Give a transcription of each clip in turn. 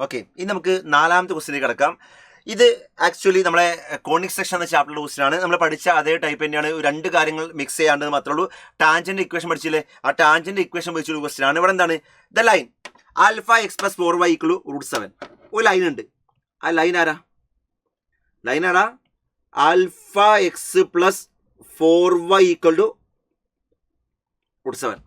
Okay, ഇനി നമുക്ക് നാലാമത്തെ ക്വസ്റ്റിലേക്ക് കിടക്കാം. ഇത് ആക്ച്വലി നമ്മളെ കോണിക് സെക്ഷൻ എന്ന ചാപ്റ്ററിലെ ക്വസ്റ്റൻ ആണ്. നമ്മൾ പഠിച്ച അതേ ടൈപ്പ് തന്നെയാണ്. രണ്ട് കാര്യങ്ങൾ മിക്സ് ചെയ്യാണ്ട് മാത്രമേ ഉള്ളൂ. ടാൻജന്റ് ഇക്വേഷൻ പഠിച്ചില്ലേ, ആ ടാൻജന്റ് ഇക്വേഷൻ വെച്ചൊരു ക്വസ്റ്റൻ ആണ്. ഇവിടെ എന്താണ് the line alpha X plus 4y = √7. ഒരു ലൈൻ ഉണ്ട്. ആ ലൈൻ ആരാ? Alpha X plus 4y = √7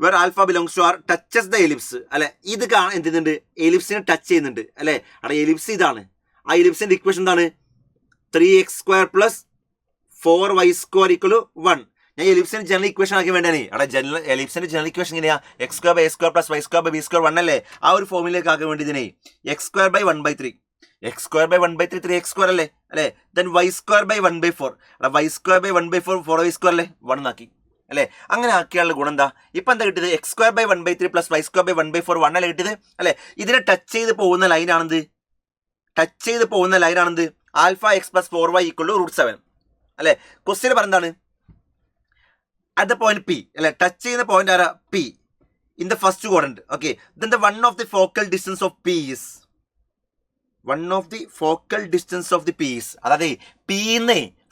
where alpha belongs to r touches the ellipse. അല്ലെ, ഇത് എന്ത് ചെയ്യുന്നുണ്ട്? എലിപ്സിനെ ടച്ച് ചെയ്യുന്നുണ്ട് അല്ലെ. അവിടെ എലിപ്സ് ഇതാണ്. ആ എലിപ്സിന്റെ ഇക്വേഷൻ എന്താണ്? 3x² + 4y² = 1. ഞാൻ എലിപ്സിന് ജനറൽ ഇക്വേഷൻ ആക്കി വേണ്ടേ? അവിടെ എലിപ്സിന്റെ ജനറൽ ഇക്വേഷൻ എങ്ങനെയാ? x² / a² + y² / b² 1 അല്ലേ? ആ ഒരു ഫോമിലേക്ക് ആക്കാൻ വേണ്ടി ഇതിനെ x² / 1/3 x² / 1/3 3x² അല്ലേ. ദെൻ y² / 1/4 y² / 1/4 4y² അല്ലേ. 1 ആക്കി അല്ലെ. അങ്ങനെ ആക്കിയുള്ള ഗുണം എന്താ? ഇപ്പൊ എന്താ കിട്ടിയത്? x² / 1/3 + y² / 1/4 1 അല്ലേ കിട്ടിയത് അല്ലെ. ഇതിനെ ടച്ച് ചെയ്ത് പോകുന്ന ലൈനാണെന്ത്? ആൽഫ എക്സ് പ്ലസ് 4y = √7 അല്ലെ. ക്വസ്റ്റ്യൻ പറഞ്ഞതാണ് at the point P അല്ലെ. ടച്ച് ചെയ്യുന്ന പോയിന്റ് ആരാ? P in the first quadrant. Okay, then the one of the focal distance of P is അതായത് P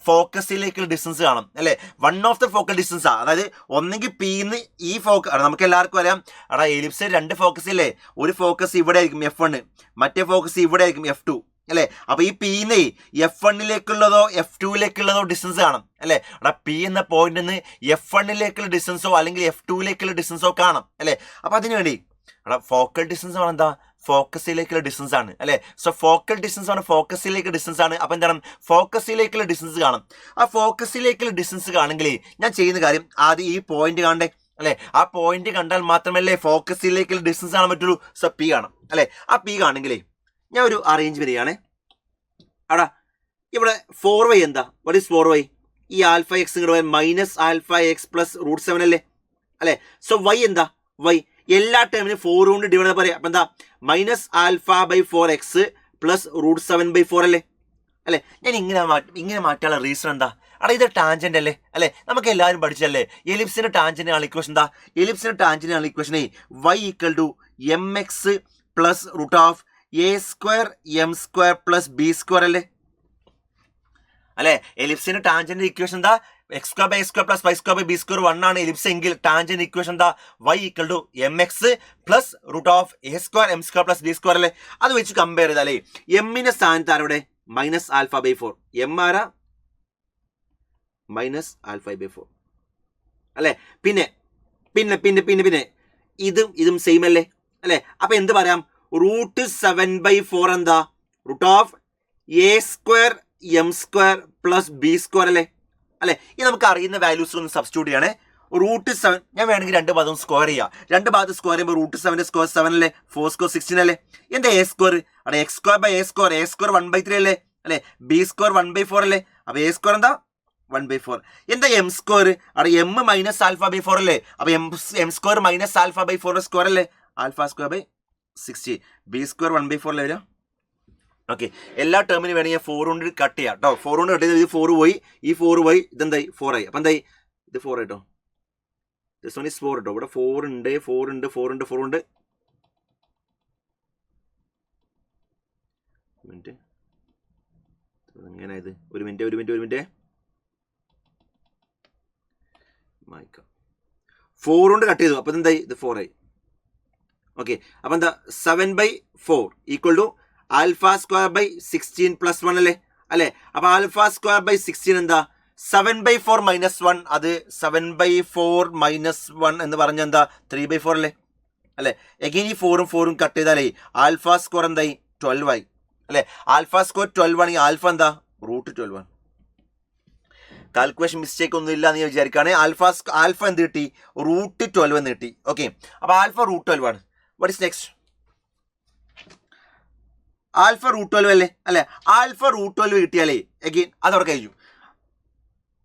ഫോക്കസിലേക്കുള്ള ഡിസ്റ്റൻസ് കാണും അല്ലെ. 1 ഓഫ് ദ ഫോക്കൽ ഡിസ്റ്റൻസ് അതായത് ഒന്നെങ്കിൽ P ഈ ഫോക്കസ്. നമുക്ക് എല്ലാവർക്കും അറിയാം അവിടെ എലിപ്സ് രണ്ട് ഫോക്കസ് ഇല്ലേ. ഒരു ഫോക്കസ് ഇവിടെ ആയിരിക്കും F1, മറ്റേ ഫോക്കസ് ഇവിടെ ആയിരിക്കും F2 അല്ലെ. അപ്പൊ ഈ P F1-ലേക്കുള്ളതോ F2-ലേക്കുള്ളതോ ഡിസ്റ്റൻസ് കാണും അല്ലെ. അവിടെ P എന്ന പോയിന്റിൽ F1-ലേക്കുള്ള ഡിസ്റ്റൻസോ അല്ലെങ്കിൽ F2-ലേക്കുള്ള ഡിസ്റ്റൻസോ കാണും അല്ലെ. അപ്പൊ അതിനു വേണ്ടി അവിടെ ഫോക്കൽ ഡിസ്റ്റൻസ് ആണ് എന്താ? ഫോക്കസിലേക്കുള്ള ഡിസ്റ്റൻസ് ആണ് അല്ലെ. സോ ഫോക്കൽ ഡിസ്റ്റൻസ് ആണ് ഫോക്കസിലേക്ക് ഡിസ്റ്റൻസ് ആണ്. അപ്പൊ എന്താണ്? ഫോക്കസിലേക്കുള്ള ഡിസ്റ്റൻസ് കാണും. ആ ഫോക്കസിലേക്കുള്ള ഡിസ്റ്റൻസ് കാണെങ്കിൽ ഞാൻ ചെയ്യുന്ന കാര്യം ആദ്യം ഈ പോയിന്റ് കാണണ്ടേ അല്ലെ. ആ പോയിന്റ് കണ്ടാൽ മാത്രമല്ലേ ഫോക്കസിലേക്കുള്ള ഡിസ്റ്റൻസ് കാണാൻ പറ്റുള്ളൂ. സോ P കാണാം അല്ലെ. ആ P കാണെങ്കിലേ ഞാൻ ഒരു അറേഞ്ച് വരികയാണേ. അവിടെ ഇവിടെ 4y എന്താ? What is 4y? ഈ alpha X minus alpha X plus √7 അല്ലേ. സോ y എന്താ? y എല്ലാ ടേമിനും 4 കൊണ്ട് ഡിവൈഡ് പറയാം. അപ്പൊ എന്താ? Minus alpha by 4x plus √7/4 അല്ലേ. ഞാൻ ഇങ്ങനെ മാറ്റാനുള്ള റീസൺ എന്താ? അവിടെ ഇത് ടാൻജന്റ് അല്ലേ. നമുക്ക് എല്ലാവരും പഠിച്ചല്ലേ എലിപ്സിന്റെ ടാൻജന്റ് ആണ് ഇക്വേഷൻ എന്താ? എലിപ്സിന്റെ ടാൻജന്റ് ആണ് equation y = mx + √a² m² + b² അല്ലേ. എലിപ്സിന്റെ ടാൻജന്റ് ഇക്വേഷൻ എന്താ? x² / a² + y² / b² 1 ആണ് എലിപ്സ് എങ്കിൽ ടാൻജന്റ് ഇക്വേഷൻ എന്താ? y = mx + √a² m² + b² അല്ലേ. അത് വെച്ച് കമ്പയർ ചെയ്താലേ എമ്മിന്റെ സ്ഥാനത്ത് ആരുടെ? Minus alpha by 4. എം ആരാ? മൈനസ് ആൽഫ ബൈ 4 അല്ലെ. പിന്നെ ഇതും സെയിം അല്ലേ. അപ്പൊ എന്ത് പറയാം? √7/4 എന്താ? √a² m² + b² അല്ലെ. ഇത് നമുക്ക് അറിയുന്ന വാല്യൂസ് ഒന്ന് സബ്സ്റ്റിറ്റ്യൂട്ട് ചെയ്യണേ. √7 ഞാൻ വേണമെങ്കിൽ രണ്ട് ഭാഗത്തും സ്ക്വയർ ചെയ്യാം. രണ്ട് ഭാഗത്ത് സ്ക്വയർ ചെയ്യുമ്പോൾ √7 സ്ക്വയർ 7 അല്ലേ. 4² 16 അല്ലേ. എന്താ a²? അവിടെ x² / a² 1/3 അല്ലേ. b² 1/4 അല്ലേ. അപ്പൊ a² എന്താ? 1/4. എന്താ m²? അവിടെ m മൈനസ് ആൽഫ ബൈ 4 അല്ലേ. അപ്പൊ m² മൈനസ് ആൽഫ ബൈ 4² അല്ലേ. α² / 60. b² 1/4 അല്ലേ വരിക. ഓക്കെ, എല്ലാ ടേമിനും വേണമെങ്കിൽ 4 കൊണ്ട് കട്ട് ചെയ്യാം കേട്ടോ. 4 കൊണ്ട് കട്ട് ചെയ്ത് ഇത് 4 പോയി, ഈ 4 പോയി, ഇതെന്തായി? 4 ആയി. അപ്പൊ എന്തായി? ഇത് 4 ആയിട്ടോ. ദിസ് വൺ ഈസ് 4 കേട്ടോ. ഇവിടെ 4 ഉണ്ട്. എങ്ങനെ ഇത്? ഒരു മിനിറ്റ് 4 കൊണ്ട് കട്ട് ചെയ്തു. അപ്പൊ എന്തായി? ഇത് 4 ആയി. ഓക്കെ, അപ്പൊ എന്താ? 7/4 = α² / 16 + 1 അല്ലേ. അപ്പൊ α² / 16 എന്താ? 7/4 - 1. അത് 7/4 - 1 എന്ന് പറഞ്ഞ എന്താ? 3/4 അല്ലേ. എഗെയിൻ ഈ 4 കട്ട് ചെയ്താലേ α² എന്തായി? 12 ആയി അല്ലെ. α² 12 ആണെങ്കിൽ ആൽഫ എന്താ? √12 ആണ്. കാൽക്കുലേഷൻ മിസ്റ്റേക്ക് ഒന്നും ഇല്ല എന്ന് വിചാരിക്കുകയാണ്. ആൽഫ എന്ത് കിട്ടി? √12 എന്ന് കിട്ടി. ഓക്കെ, അപ്പൊ ആൽഫ √12 ആണ്. What is next? ആൽഫ √12 അല്ലേ. ആൽഫ √12 കിട്ടിയാലേ എഗെയിൻ അതവിടെ കഴിഞ്ഞു.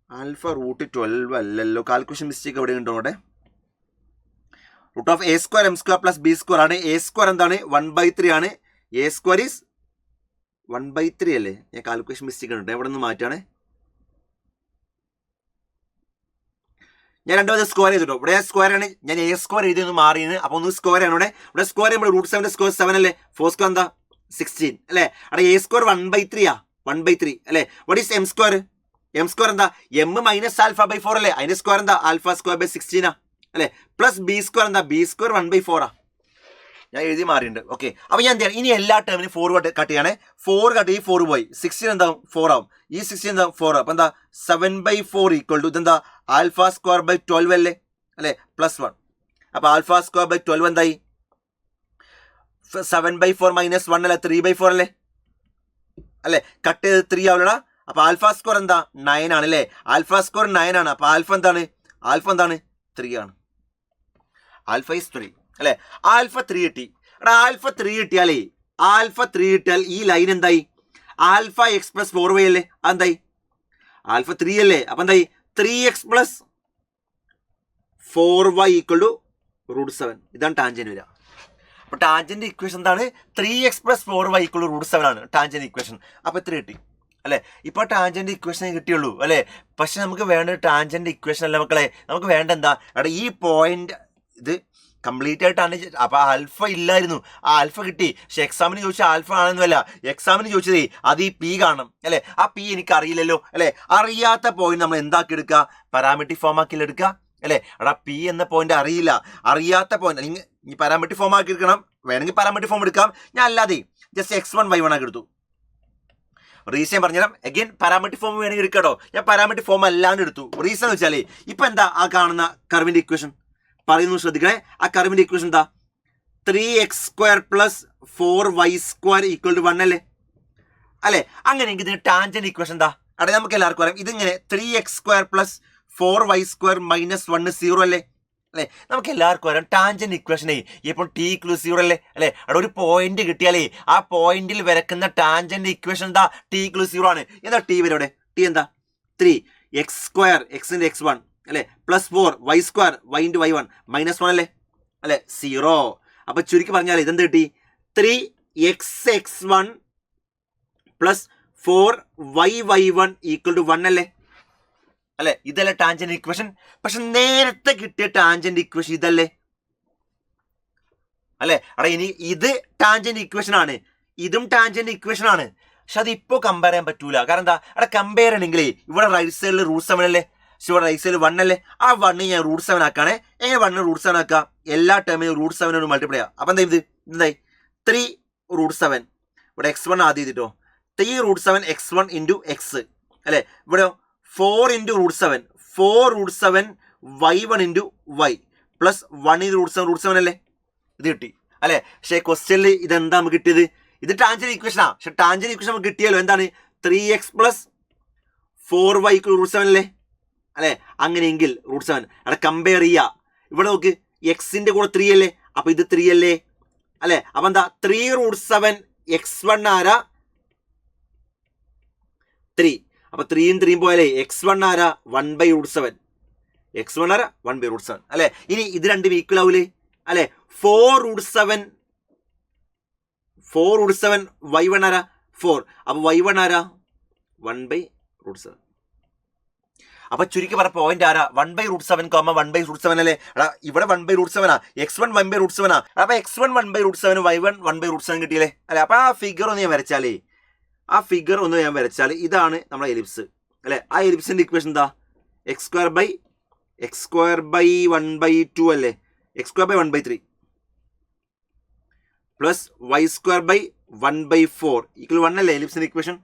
ആൽഫ √12 അല്ലല്ലോ. കാൽക്കുലേഷൻ മിസ്റ്റേക്ക് എവിടെ ഉണ്ടോ? അവിടെ √a² m² + b² ആണ്. a² എന്താണ്? 1/3 ആണ്. a² is 1/3 അല്ലേ. ഞാൻ കാൽക്കുലേഷൻ മിസ്റ്റേക്ക് ഉണ്ട്. എവിടെ നിന്ന് മാറ്റാണ്? ഞാൻ രണ്ടുപേരും സ്ക്വയർ ചെയ്തിട്ടോ. ഇവിടെ സ്ക്വയർ ആണ്, ഞാൻ എ സ്ക്വയർ എഴുതിയൊന്ന് മാറിയെന്ന്. അപ്പോൾ ഒന്ന് സ്ക്വയർ ആണ് ഇവിടെ സ്ക്വയർ ചെയ്യുമ്പോൾ റൂട്ട് 7 സ്ക്വയർ 7 അല്ലേ, 4 സ്ക്വയർ എന്താ 16 അല്ലേ. അവിടെ എ സ്ക്വയർ 1/3 1/3 അല്ലേ. What is M square? M square എന്താ എം മൈനസ് ആൽഫ ബൈ 4 അല്ലേ. അതിന്റെ സ്ക്വയർ എന്താ ആൽഫ സ്ക്വയർ ബൈ 16 അല്ലേ. പ്ലസ് ബി സ്ക്വയർ എന്താ ബി സ്ക്വയർ 1/4 ഞാൻ എഴുതി മാറിയിട്ടുണ്ട്. ഓക്കെ, അപ്പോൾ ഞാൻ എന്ത് ചെയ്യണം, ഇനി എല്ലാ ടേമിനും 4 കട്ട് ചെയ്യണേ. 4 കട്ട് ഈ 4 പോയി, 16 എന്താവും 4 ആവും, ഈ 16 എന്താവും 4 ആവും. അപ്പോൾ എന്താ 7/4 ഈക്വൽ ടു ഇതെന്താ ആൽഫ സ്ക്വയർ ബൈ 12 അല്ലേ പ്ലസ് 1. അപ്പോൾ ആൽഫ സ്ക്വയർ ബൈ 12 എന്തായി 7/4 മൈനസ് 1 അല്ലേ 3/4 അല്ലേ. കട്ട് ചെയ്ത് 3 ആവില്ലടാ. അപ്പോൾ ആൽഫ സ്ക്വയർ എന്താ 9 ആണ് അല്ലേ. ആൽഫ സ്ക്വയർ 9 ആണ്. അപ്പോൾ ആൽഫ എന്താണ് 3 ആണ്. ആൽഫ ഈസ് 3 അല്ലേ. ആൽഫ 3 കിട്ടി. എടാ ആൽഫ 3 കിട്ടിയാൽ ഈ ലൈൻ എന്തായി ആൽഫ എക്സ് പ്ലസ് 4y അല്ലേ. അതെന്തായി ആൽഫ 3 അല്ലേ. അപ്പം എന്തായി 3x plus 4y equal to √7. ഇതാണ് ടാൻജന്റ് വരിക. അപ്പോൾ ടാൻജന്റ് ഇക്വേഷൻ എന്താണ് 3x plus 4y equal to √7 ആണ് ടാൻജന്റ് ഇക്വേഷൻ. അപ്പോൾ 3 കിട്ടി അല്ലേ. ഇപ്പോൾ ടാൻജന്റ് ഇക്വേഷനെ കിട്ടിയുള്ളൂ അല്ലേ. പക്ഷെ നമുക്ക് വേണ്ട ടാൻജന്റ് ഇക്വേഷൻ അല്ല മക്കളെ. നമുക്ക് വേണ്ട എന്താ എടാ ഈ പോയിന്റ് ഇത് കംപ്ലീറ്റ് ആയിട്ടാണ്. അപ്പോൾ ആൽഫ ഇല്ലായിരുന്നു, ആ ആൽഫ കിട്ടി. പക്ഷെ എക്സാമിന് ചോദിച്ചാൽ ആൽഫ ആണെന്നല്ല, എക്സാമിന് ചോദിച്ചതേ അത് ഈ പി കാണണം അല്ലേ. ആ പി എനിക്ക് അറിയില്ലല്ലോ അല്ലേ. അറിയാത്ത പോയിന്റ് നമ്മൾ എന്താക്കി എടുക്കുക, പാരാമെട്രിക് ഫോം ആക്കി എടുക്കുക അല്ലേ. എടാ പി എന്ന പോയിന്റ് അറിയില്ല, അറിയാത്ത പോയിന്റ് അല്ലെങ്കിൽ ഈ പാരാമെട്രിക് ഫോം ആക്കി എടുക്കണം. വേണമെങ്കിൽ പാരാമെട്രിക് ഫോം എടുക്കാം. ഞാൻ അല്ലാതെ ജസ്റ്റ് x1 y1 ആക്കി എടുത്തു. റീസൺ പറഞ്ഞുതരാം. അഗൈൻ പാരാമെട്രിക് ഫോം വേണമെങ്കിൽ എടുക്കട്ടോ. ഞാൻ പാരാമെട്രിക് ഫോം അല്ലാണ്ട് എടുത്തു. റീസൺ എന്ന് വെച്ചാൽ ഇപ്പം എന്താ ആ കാണുന്ന കർവിന്റെ ഇക്വേഷൻ പറയുന്നു, ശ്രദ്ധിക്കണേ. ആ കർവിന്റെ ഇക്വേഷൻ എന്താ 3x² plus 4y² equal to 1 അല്ലേ. അങ്ങനെയെങ്കിൽ ഇതിന് ടാൻജന്റ് ഇക്വേഷൻ എന്താ അവിടെ നമുക്ക് എല്ലാവർക്കും അറിയാം. ഇതിങ്ങനെ 3x² പ്ലസ് 4y² മൈനസ് 1 0 അല്ലേ. നമുക്ക് എല്ലാവർക്കും അറിയാം ടാൻജന്റ് ഇക്വേഷനെ ഇപ്പോൾ t=0 അല്ലേ. അവിടെ ഒരു പോയിന്റ് കിട്ടിയാലേ ആ പോയിന്റിൽ വരക്കുന്ന ടാൻജന്റ് ഇക്വേഷൻ എന്താ t=0 ആണ്. എന്താ ടി വരും അവിടെ? ടി എന്താ 3x² x into x1 അല്ലേ plus 4y² y into y1 minus 1 അല്ലേ 0. അപ്പൊ ചുരുക്കി പറഞ്ഞാൽ ഇതെന്ത് കിട്ടി 3xx1 plus 4y1 equal to 1 അല്ലേ. ഇതല്ലേ ടാൻജന്റ് ഇക്വേഷൻ. പക്ഷെ നേരത്തെ കിട്ടിയ ടാൻജന്റ് ഇക്വേഷൻ ഇതല്ലേ അല്ലേ. അവിടെ ഇനി ഇത് ടാൻജന്റ് ഇക്വേഷൻ ആണ്, ഇതും ടാൻജന്റ് ഇക്വേഷൻ ആണ്. പക്ഷെ അത് ഇപ്പോൾ കമ്പയർ ചെയ്യാൻ പറ്റൂല. കാരണം എന്താ അവിടെ കമ്പയർ ചെയ്യണമെങ്കിൽ ഇവിടെ റൈറ്റ് സൈഡിൽ √7 അല്ലേ, ഇവിടെ റൈറ്റ് സൈഡിൽ 1 അല്ലേ. ആ 1 ഞാൻ √7 ആക്കാണേ. എങ്ങനെ 1 √7 ആക്കുക? എല്ലാ ടേമിനും √7 മൾട്ടിപ്ലൈ ചെയ്യാം. അപ്പം എന്താ ഇത് എന്തായി 3 √7 ഇവിടെ x1 ആദ്യം ചെയ്തിട്ടോ 3 √7 x1 ഇൻറ്റു എക്സ് അല്ലേ. ഇവിടെ 4 into √7 4 √7 y1 into y plus 1 into √7 അല്ലേ. ഇത് കിട്ടി അല്ലേ. പക്ഷേ ക്വസ്റ്റ്യനിൽ ഇതെന്താ നമുക്ക് കിട്ടിയത്? ഇത് ടാൻജന്റ് ഇക്വേഷനാ. പക്ഷെ ടാൻജന്റ് ഇക്വേഷൻ നമുക്ക് കിട്ടിയല്ലോ. എന്താണ് 3x പ്ലസ് 4y √7 അല്ലേ. അങ്ങനെയെങ്കിൽ √7 അവിടെ കമ്പയർ ചെയ്യുക. ഇവിടെ നോക്ക് എക്സിന്റെ കൂടെ 3 അല്ലേ. അപ്പൊ ഇത് 3 അല്ലേ. അപ്പൊ എന്താ 3 √7 x1 ആരാ 3. അപ്പൊ 3 3 പോയാലേ x1 ആരാ 1/√7 x1 ആരാ 1/√7 അല്ലെ. ഇനി ഇത് രണ്ടും ഈക്വൽ ആവൂലേ അല്ലെ. 4 √7 y1 ആരാ 4. അപ്പൊ y1 ആരാ 1/√7. അപ്പൊ ചുരുക്കി പറഞ്ഞ പോയിന്റ് ആരാ 1/√7 1/√7 അല്ലേ. ഇവിടെ 1/√7 x1 1/√7 അപ്പൊ x1 1/√7 y1 1/√7 കിട്ടിയല്ലേ അല്ലെ. അപ്പൊ ആ ഫിഗർ ഒന്ന് ഞാൻ വരച്ചാലേ ഇതാണ് നമ്മുടെ എലിപ്സ് അല്ലെ. ആ എലിപ്സിന്റെ ഇക്വേഷൻ എന്താ x² by 1/2 അല്ലേ. x² by 1/3 plus y² by 1/4 equal 1 അല്ലേ എലിപ്സിന്റെ equation.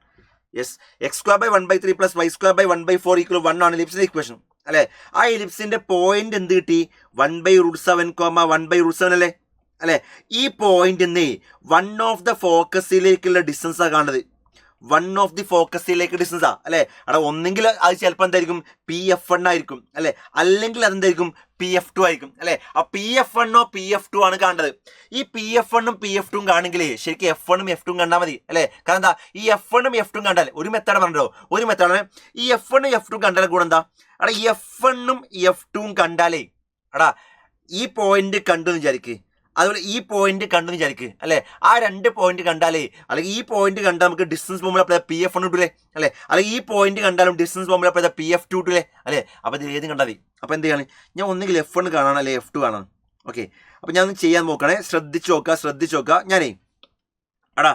Yes x² by 1/3 plus y² by 1/4 equal 1 ആണ് എലിപ്സിന്റെ ഇക്വേഷൻ അല്ലെ. ആ എലിപ്സിന്റെ പോയിന്റ് എന്ത് കിട്ടി 1/√7 1/√7 അല്ലെ. ഈ പോയിന്റ് 1 ഓഫ് ദ ഫോക്കസിലേക്കുള്ള ഡിസ്റ്റൻസ് ആ കാണുന്നത്. 1 ഓഫ് ദി ഫോക്കസിലേക്ക് ഡിസ്റ്റൻസാ അല്ലെ. അവിടെ ഒന്നെങ്കിൽ അത് ചിലപ്പോൾ എന്തായിരിക്കും PF1 ആയിരിക്കും അല്ലെ, അല്ലെങ്കിൽ അതെന്തായിരിക്കും PF2 ആയിരിക്കും അല്ലെ. ആ PF1 PF2 ആണ് കാണേണ്ടത്. ഈ PF1 PF2 കാണെങ്കിൽ ശരിക്കും F1 F2 കണ്ടാൽ മതി അല്ലെ. കാരണം എന്താ ഈ F1 F2 കണ്ടാൽ ഒരു മെത്തേഡ് പറഞ്ഞോ, ഒരു മെത്തേഡാണ് ഈ F1 F2 കണ്ടാൽ കൂടെ എന്താ അവിടെ F1 F2 കണ്ടാലേ എടാ ഈ പോയിന്റ് കണ്ടു എന്ന് വിചാരിക്ക്. അതുപോലെ ഈ പോയിന്റ് കണ്ടു വിചാരിക്കുക അല്ലേ, ആ 2 പോയിന്റ് കണ്ടാലേ, അല്ലെങ്കിൽ ഈ പോയിന്റ് കണ്ടാൽ നമുക്ക് ഡിസ്റ്റൻസ് ഫോർമുല അപ്ലൈ PF1 കിട്ടൂലേ അല്ലേ, അല്ലെങ്കിൽ ഈ പോയിന്റ് കണ്ടാലും ഡിസ്റ്റൻസ് ഫോർമുല അപ്ലൈ PF2 കിട്ടൂലേ അല്ലേ. അപ്പോൾ ഇത് ഏതും കണ്ടാൽ മതി. അപ്പോൾ എന്ത് ചെയ്യാണ്, ഞാൻ ഒന്നുകിൽ F1 കാണണം അല്ലെങ്കിൽ F2 കാണണം. ഓക്കെ, അപ്പോൾ ഞാൻ ഒന്ന് ചെയ്യാൻ നോക്കണേ, ശ്രദ്ധിച്ച് നോക്കുക. ഞാനേ എടാ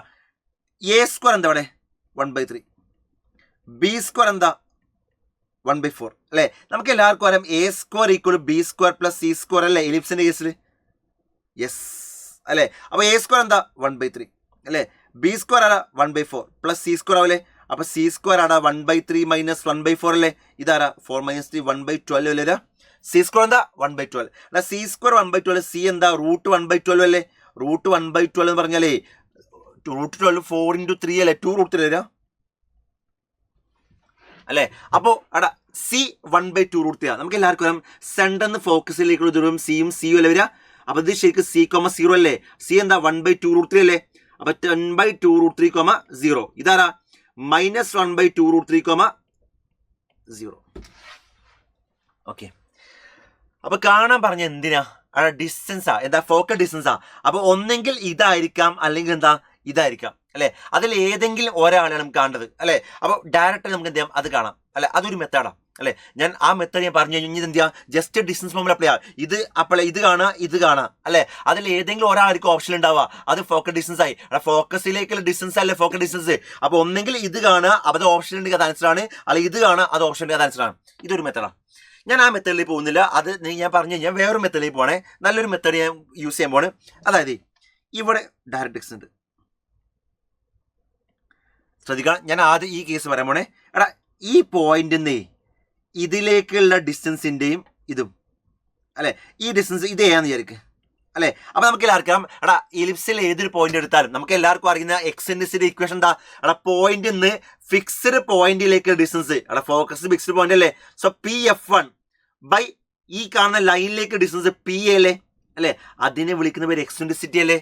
A² എന്താ അവിടെ 1/3, B² എന്താ 1/4 അല്ലേ. നമുക്ക് എല്ലാവർക്കും അറിയാം A² = B² + C² അല്ലേ എലിപ്സിന്റെ കേസിൽ. യെസ് അല്ലേ. അപ്പോൾ A² എന്താ 1/3 അല്ലേ, B² ആടാ 1/4 + C² ആവല്ലേ. അപ്പോൾ C² ആടാ 1/3 - 1/4 അല്ലേ. ഇതാരാ 4 - 3 1/12 അല്ലേ. C² എന്താ 1/12. അല്ല C² 1/12, C എന്താ √1/12 അല്ലേ. √1/12 എന്ന് പറഞ്ഞാലേ √12 4 × 3 അല്ലേ, 2√3 വരാ അല്ലേ. അപ്പോൾ അടാ C 1/2 √3 നമുക്ക് എല്ലാവർക്കും അറിയാം. സെൻറ്ററിൽ നിന്ന് ഫോക്കസിലേക്കുള്ള ദൂരം സിയും അല്ലേ വരിക. അപ്പോൾ ഇത് ശരിക്കും C,0 അല്ലേ. C എന്താ 1/2 √3 അല്ലേ. അപ്പോൾ 10/2 √3, 0. ഇതാരാ -1/2 √3, 0. ഓക്കെ, അപ്പോൾ കാണാൻ പറഞ്ഞ എന്തിനാ, അവിടെ ഡിസ്റ്റൻസാ, എന്താ ഫോക്കൽ ഡിസ്റ്റൻസാ. അപ്പോൾ ഒന്നെങ്കിൽ ഇതായിരിക്കാം അല്ലെങ്കിൽ എന്താ ഇതായിരിക്കാം അല്ലേ. അതിൽ ഏതെങ്കിലും ഒരാളാണ് നമുക്ക് കാണേണ്ടത് അല്ലേ. അപ്പോൾ ഡയറക്റ്റ് നമുക്ക് എന്ത് ചെയ്യാം, അത് കാണാം അല്ലെ. അതൊരു മെത്തേഡാണ് അല്ലേ. ഞാൻ ആ മെത്തേഡ് ഞാൻ പറഞ്ഞു കഴിഞ്ഞാൽ എന്ത് ചെയ്യാം, ജസ്റ്റ് ഡിസ്റ്റൻസ് ഫോർമുല അപ്ലൈ ചെയ്യാം. ഇത് കാണാം അല്ലേ. അതിൽ ഏതെങ്കിലും ഒരാൾക്ക് ഓപ്ഷൻ ഉണ്ടാവുക, അത് ഫോക്കൽ ഡിസ്റ്റൻസ് ആയി. ഫോക്കസിലേക്കുള്ള ഡിസ്റ്റൻസ് അല്ലേ ഫോക്കൽ ഡിസ്റ്റൻസ്. അപ്പോൾ ഒന്നെങ്കിൽ ഇത് കാണുക, അത് ഓപ്ഷൻ ഉണ്ടെങ്കിൽ അത് ആൻസർ ആണ്, അല്ലെങ്കിൽ ഇത് കാണുക, അത് ഓപ്ഷൻ ഉണ്ടെങ്കിൽ അത് ആൻസർ ആണ്. ഇതൊരു മെത്തേഡാണ്. ഞാൻ ആ മെത്തേഡിലേക്ക് പോകുന്നില്ല, അത് ഞാൻ പറഞ്ഞു കഴിഞ്ഞാൽ വേറൊരു മെത്തേഡിലേക്ക് പോകണേ. നല്ലൊരു മെത്തേഡ് ഞാൻ യൂസ് ചെയ്യാൻ പോണ്. അതായത് ഇവിടെ ഡയറക്റ്റ് ഡിസ്റ്റൻസ് ഉണ്ട്, ശ്രദ്ധിക്കണം. ഞാൻ ആദ്യം ഈ കേസ് പറയാൻ പോണേ. എടാ ഈ പോയിന്റിൽ ഇതിലേക്കുള്ള ഡിസ്റ്റൻസിൻ്റെയും ഇതും അല്ലേ, ഈ ഡിസ്റ്റൻസ് ഇത് ഏതാന്ന് വിചാരിക്കുക അല്ലേ. അപ്പോൾ നമുക്ക് എല്ലാവർക്കും എടാ എലിപ്സിൽ ഏതൊരു പോയിന്റ് എടുത്താലും നമുക്ക് എല്ലാവർക്കും അറിയുന്ന എക്സെൻട്രിസിറ്റി ഇക്വേഷൻ എന്താ, എടാ പോയിന്റിൽ നിന്ന് ഫിക്സ്ഡ് പോയിന്റിലേക്ക് ഡിസ്റ്റൻസ്, എടാ ഫോക്കസ് ഫിക്സ്ഡ് പോയിന്റ് അല്ലേ. സോ PF1 ഈ കാണുന്ന ലൈനിലേക്ക് ഡിസ്റ്റൻസ് PA അല്ലേ. അതിനെ വിളിക്കുന്ന പേര് എക്സെൻട്രിസിറ്റി അല്ലേ.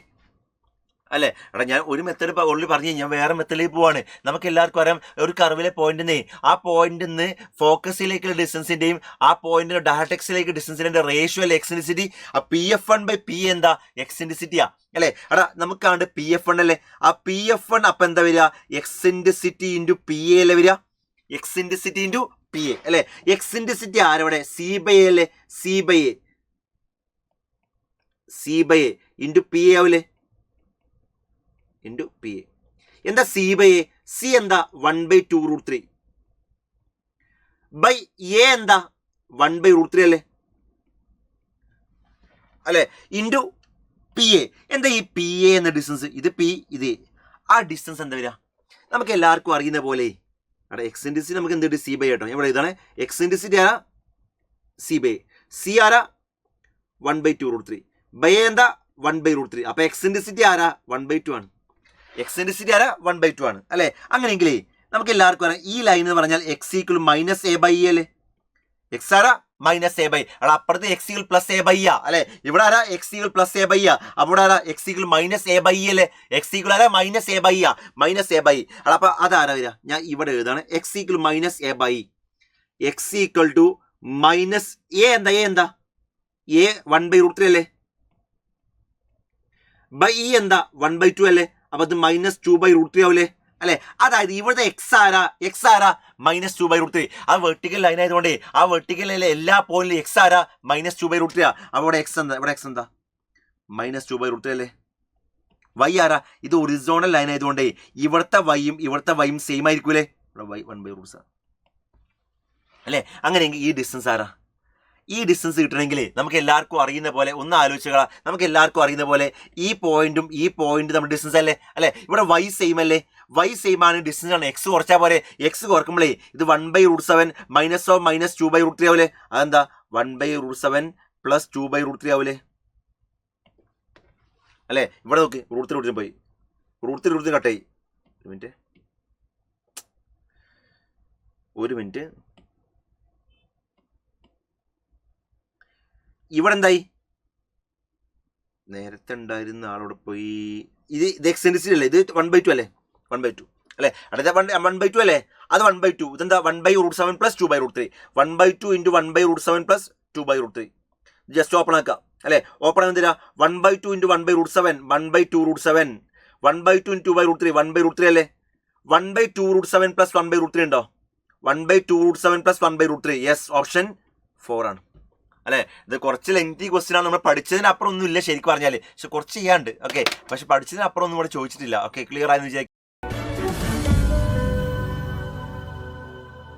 അല്ലേ എടാ ഞാൻ ഒരു മെത്തേഡ് ഓൾറെഡി പറഞ്ഞു, ഞാൻ വേറെ മെത്തേഡിലേക്ക് പോവാണ്. നമുക്ക് എല്ലാവർക്കും അറിയാം ഒരു കർവിലെ പോയിന്റിൽ ആ പോയിന്റിൽ നിന്ന് ഫോക്കസിലേക്കുള്ള ഡിസ്റ്റൻസിന്റെയും ആ പോയിന്റിന്റെ ഡയറക്ട്സിലേക്ക് ഡിസ്റ്റൻസിന്റെ റേഷ്യോ അല്ലെ എക്സെൻട്രിസിറ്റി. ആ PF1/P എന്താ എക്സെൻട്രിസിറ്റിയാ അല്ലേ. എടാ നമുക്കാണ്ട് PF1 അല്ലേ. ആ PF1 അപ്പം എന്താ വരിക, എക്സെൻട്രിസിറ്റി × PA അല്ലേ വരിക. എക്സെൻട്രിസിറ്റി × PA അല്ലേ. എക്സെൻട്രിസിറ്റി ആരവിടെ C/A അല്ലേ. C/A × PA ആവില്ലേ, PA. എന്താ C/A? C എന്താ 1/2 √3 A എന്താ 1/√3 അല്ലേ അല്ലേ, ഇൻറ്റു PA. എന്താ ഈ PA എന്ന ഡിസ്റ്റൻസ്, ഇത് P ഇത് ആ ഡിസ്റ്റൻസ് എന്താ വരിക, നമുക്ക് എല്ലാവർക്കും അറിയുന്ന പോലെ അവിടെ എക്സെൻട്രിസിറ്റി നമുക്ക് എന്ത് C/A കേട്ടോ. ഇവിടെ ഇതാണ് എക്സെൻട്രിസിറ്റി ആരാ C/A. C ആരാ 1/2 √3, A എന്താ 1/√3. അപ്പോൾ എക്സെൻട്രിസിറ്റി ആരാ 1/2 ആണ്. എക്സെൻട്രിസിറ്റി ആരാ 1/2 ആണ് അല്ലേ. അങ്ങനെയെങ്കിലേ നമുക്ക് എല്ലാവർക്കും അറിയാം ഈ ലൈൻ എന്ന് പറഞ്ഞാൽ x = -a/e അല്ലേ. എക്സ് ആരാ -a/, അവിടെ അപ്പുറത്ത് x = +a/e അല്ലേ. ഇവിടെ ആരാ x = +a/e, അവിടെ ആരാ x = -a/e അല്ലേ. x = ആരാ -a/e. അപ്പോൾ അതാരാ വരിക, ഞാൻ ഇവിടെ എഴുതാണ് x = -a/e. x = -a എന്താ a 1/√3 അല്ലേ. E എന്താ 1/2 അല്ലേ. അപ്പോൾ അത് -2/√3 ആവില്ലേ അല്ലേ. അതായത് ഇവിടുത്തെ എക്സ് ആരാ -2/√3. ആ വെർട്ടിക്കൽ ലൈൻ ആയതുകൊണ്ട് ആ വെർട്ടിക്കൽ ലൈനിലെ എല്ലാ പോയിന്റിലും എക്സ് ആരാ -2/√3. അപ്പോൾ ഇവിടെ എക്സ് എന്താ, ഇവിടെ എക്സ് എന്താ -2/√3 അല്ലേ. വൈ ആരാ, ഇത് ഒറിസോണൽ ലൈൻ ആയതുകൊണ്ട് ഇവിടുത്തെ വൈയും സെയിം ആയിരിക്കൂലേ. ഇവിടെ y 1/√3 അല്ലേ. അങ്ങനെയെങ്കിൽ ഈ ഡിസ്റ്റൻസ് ആരാ, ഈ ഡിസ്റ്റൻസ് കിട്ടണമെങ്കിൽ നമുക്ക് എല്ലാവർക്കും അറിയുന്ന പോലെ ഒന്ന് ആലോചിക്കുക. നമുക്ക് എല്ലാവർക്കും അറിയുന്ന പോലെ ഈ പോയിന്റും നമ്മുടെ ഡിസ്റ്റൻസ് അല്ലേ. ഇവിടെ y സെയിം അല്ലേ. y സെയിം ആണ്, ഡിസ്റ്റൻസ് ആണ്. x കുറച്ചാൽ പോലെ, x കുറക്കുമ്പോഴേ ഇത് 1/√7 -2/√3 ആവില്ലേ. അതെന്താ 1/√7 + 2/√3 ആവില്ലേ അല്ലേ. ഇവിടെ നോക്ക് √3 പോയി, √3 കട്ടായി. ഒരു മിനിറ്റ് ഇവിടെ എന്തായി, നേരത്തെ ഉണ്ടായിരുന്ന ആളോട് പോയി. ഇത് എക്സെൻട്രിസിറ്റി അല്ലേ, ഇത് 1/2 അല്ലേ, 1/2 അല്ലേ. അടുത്ത 1/2 അല്ലേ, അത് 1/2. ഇതെന്താ 1/√7 + 2/√3. 1/2 × 1/√7 + 2/√3. ജസ്റ്റ് ഓപ്പൺ ആക്കാം അല്ലേ? ഓപ്പൺ ആകുന്ന തരാം 1/2 ഇൻറ്റു 1/√7 1/2√7 1/2 ഇൻറ്റു 2/√3 1/√3 അല്ലേ? 1/2√7 പ്ലസ് 1/√3 ഉണ്ടോ? 1/2√7 പ്ലസ് 1/√3 യെസ്, ഓപ്ഷൻ 4 ആണ് അല്ലേ? ഇത് കുറച്ച് ലെങ്തി ക്വസ്റ്റ്യൻ ആണ്, നമ്മൾ പഠിച്ചതിനപ്പുറം ഒന്നും ഇല്ല ശരിക്കും പറഞ്ഞാൽ, പക്ഷെ കുറച്ച് ചെയ്യാണ്ട്. ഓക്കെ, പക്ഷെ പഠിച്ചതിനപ്പുറം ഒന്നും ഇവിടെ ചോദിച്ചിട്ടില്ല. ഓക്കെ, ക്ലിയർ ആയെന്ന് വിചാരിക്കും.